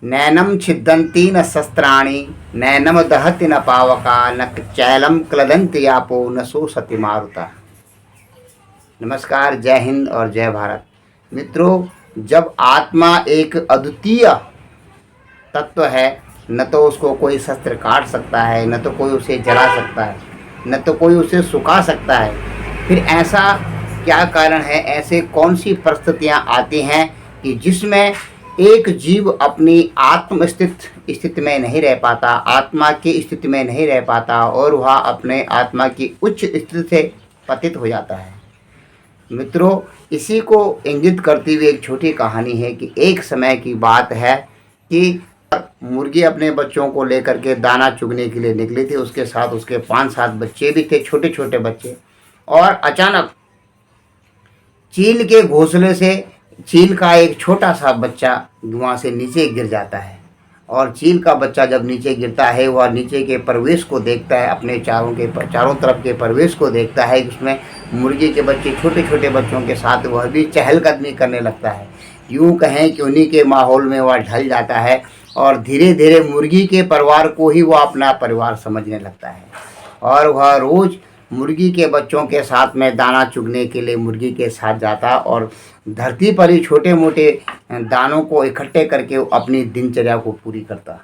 नैनम छिद्यन्ति न शस्त्राणि नैनम दहति न पावका न चैलम क्लदन्ति आपो न शोषति मारुता। नमस्कार, जय हिंद और जय भारत। मित्रों, जब आत्मा एक अद्वितीय तत्व है, न तो उसको कोई शस्त्र काट सकता है, न तो कोई उसे जला सकता है, न तो कोई उसे सुखा सकता है, फिर ऐसा क्या कारण है, ऐसे कौन सी परिस्थितियाँ आती हैं कि जिसमें एक जीव अपनी स्थिति में नहीं रह पाता, आत्मा की स्थिति में नहीं रह पाता और वह अपने आत्मा की उच्च स्थिति से पतित हो जाता है। मित्रों, इसी को इंगित करती हुई एक छोटी कहानी है कि एक समय की बात है कि मुर्गी अपने बच्चों को लेकर के दाना चुगने के लिए निकली थी। उसके साथ उसके 5-7 बच्चे भी थे, छोटे छोटे बच्चे। और अचानक चील के घोंसले से चील का एक छोटा सा बच्चा वहाँ से नीचे गिर जाता है। और चील का बच्चा जब नीचे गिरता है, वह नीचे के परिवेश को देखता है, अपने चारों तरफ के परिवेश को देखता है। उसमें मुर्गी के बच्चे, छोटे छोटे बच्चों के साथ वह भी चहलकदमी करने लगता है। यूँ कहें कि उन्हीं के माहौल में वह ढल जाता है और धीरे धीरे मुर्गी के परिवार को ही वह अपना परिवार समझने लगता है। और वह रोज़ मुर्गी के बच्चों के साथ में दाना चुगने के लिए मुर्गी के साथ जाता और धरती पर ही छोटे मोटे दानों को इकट्ठे करके अपनी दिनचर्या को पूरी करता।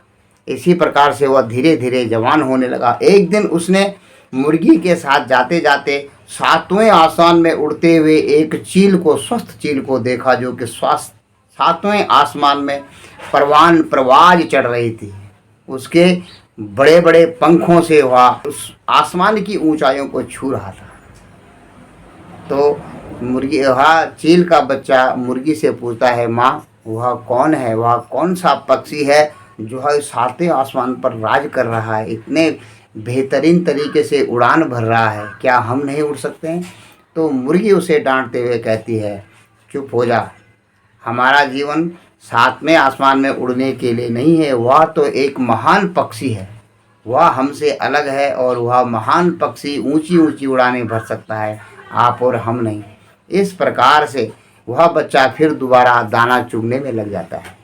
इसी प्रकार से वह धीरे धीरे जवान होने लगा। एक दिन उसने मुर्गी के साथ जाते जाते 7वें आसमान में उड़ते हुए एक चील को, स्वस्थ चील को देखा, जो कि 7वें आसमान में परवाज चढ़ रही थी। उसके बड़े बड़े पंखों से वह उस आसमान की ऊंचाइयों को छू रहा था। तो चील का बच्चा मुर्गी से पूछता है, माँ, वह कौन है, वह कौन सा पक्षी है जो है 7वें आसमान पर राज कर रहा है, इतने बेहतरीन तरीके से उड़ान भर रहा है, क्या हम नहीं उड़ सकते हैं? तो मुर्गी उसे डांटते हुए कहती है, चुप हो जा, हमारा जीवन 7वें आसमान में उड़ने के लिए नहीं है। वह तो एक महान पक्षी है, वह हमसे अलग है और वह महान पक्षी ऊंची ऊंची उड़ानें भर सकता है, आप और हम नहीं। इस प्रकार से वह बच्चा फिर दोबारा दाना चुगने में लग जाता है।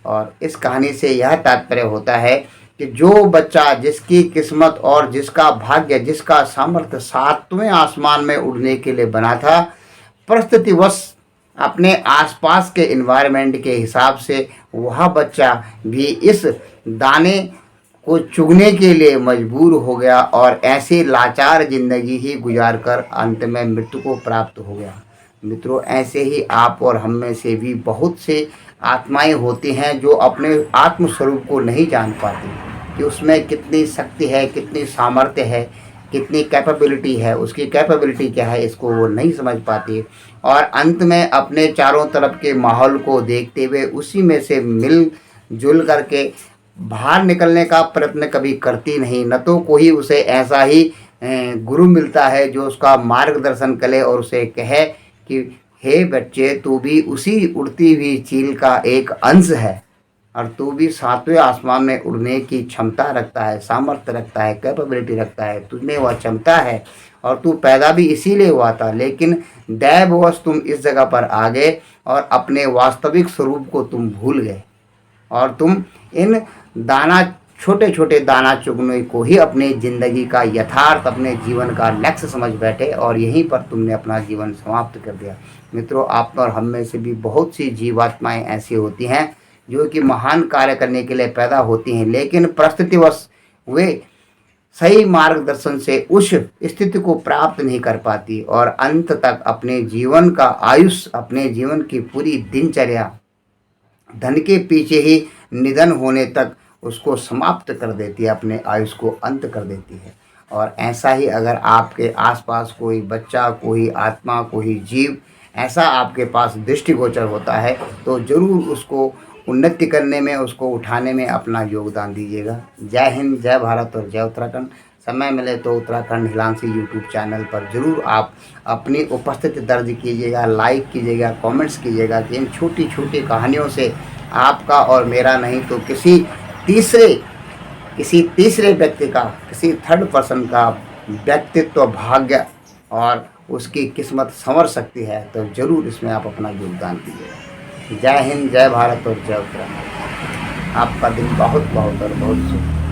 और इस कहानी से यह तात्पर्य होता है कि जो बच्चा, जिसकी किस्मत और जिसका भाग्य, जिसका सामर्थ्य 7वें आसमान में उड़ने के लिए बना था, परिस्थितिवश अपने आसपास के एनवायरनमेंट के हिसाब से वह बच्चा भी इस दाने को चुगने के लिए मजबूर हो गया और ऐसे लाचार जिंदगी ही गुजार कर अंत में मृत्यु को प्राप्त हो गया। मित्रों, ऐसे ही आप और हम में से भी बहुत से आत्माएं होती हैं जो अपने आत्म स्वरूप को नहीं जान पाती कि उसमें कितनी शक्ति है, कितनी सामर्थ्य है, कितनी कैपेबिलिटी है, उसकी कैपेबिलिटी क्या है, इसको वो नहीं समझ पाती। और अंत में अपने चारों तरफ के माहौल को देखते हुए उसी में से मिल जुल करके बाहर निकलने का प्रयत्न कभी करती नहीं। न तो कोई उसे ऐसा ही गुरु मिलता है जो उसका मार्गदर्शन करे और उसे कहे कि हे बच्चे, तू भी उसी उड़ती हुई चील का एक अंश है और तू भी 7वें आसमान में उड़ने की क्षमता रखता है, सामर्थ्य रखता है, कैपेबिलिटी रखता है, तुझमें वह क्षमता है और तू पैदा भी इसीलिए हुआ था, लेकिन दैववश तुम इस जगह पर आ गए और अपने वास्तविक स्वरूप को तुम भूल गए और तुम इन छोटे छोटे दाना चुगने को ही अपनी ज़िंदगी का यथार्थ, अपने जीवन का लक्ष्य समझ बैठे और यहीं पर तुमने अपना जीवन समाप्त कर दिया। मित्रों, आप और हम में से भी बहुत सी जीवात्माएं ऐसी होती हैं जो कि महान कार्य करने के लिए पैदा होती हैं, लेकिन परिस्थितिवश वे सही मार्गदर्शन से उस स्थिति को प्राप्त नहीं कर पाती और अंत तक अपने जीवन का आयुष्य, अपने जीवन की पूरी दिनचर्या धन के पीछे ही निधन होने तक उसको समाप्त कर देती है, अपने आयुष्य को अंत कर देती है। और ऐसा ही अगर आपके आसपास कोई बच्चा, कोई आत्मा, कोई जीव ऐसा आपके पास दृष्टिगोचर होता है तो ज़रूर उसको उन्नति करने में, उसको उठाने में अपना योगदान दीजिएगा। जय हिंद, जय भारत और जय उत्तराखंड। समय मिले तो उत्तराखंड हिलांसी यूट्यूब चैनल पर ज़रूर आप अपनी उपस्थिति दर्ज कीजिएगा, लाइक कीजिएगा, कमेंट्स कीजिएगा कि इन छोटी छोटी कहानियों से आपका और मेरा नहीं तो किसी तीसरे व्यक्ति का, किसी थर्ड पर्सन का व्यक्तित्व, भाग्य और उसकी किस्मत संवर सकती है। तो ज़रूर इसमें आप अपना योगदान दीजिएगा। जय हिंद, जय भारत और जय उत्तराखंड। आपका दिन बहुत बहुत और बहुत शुभ।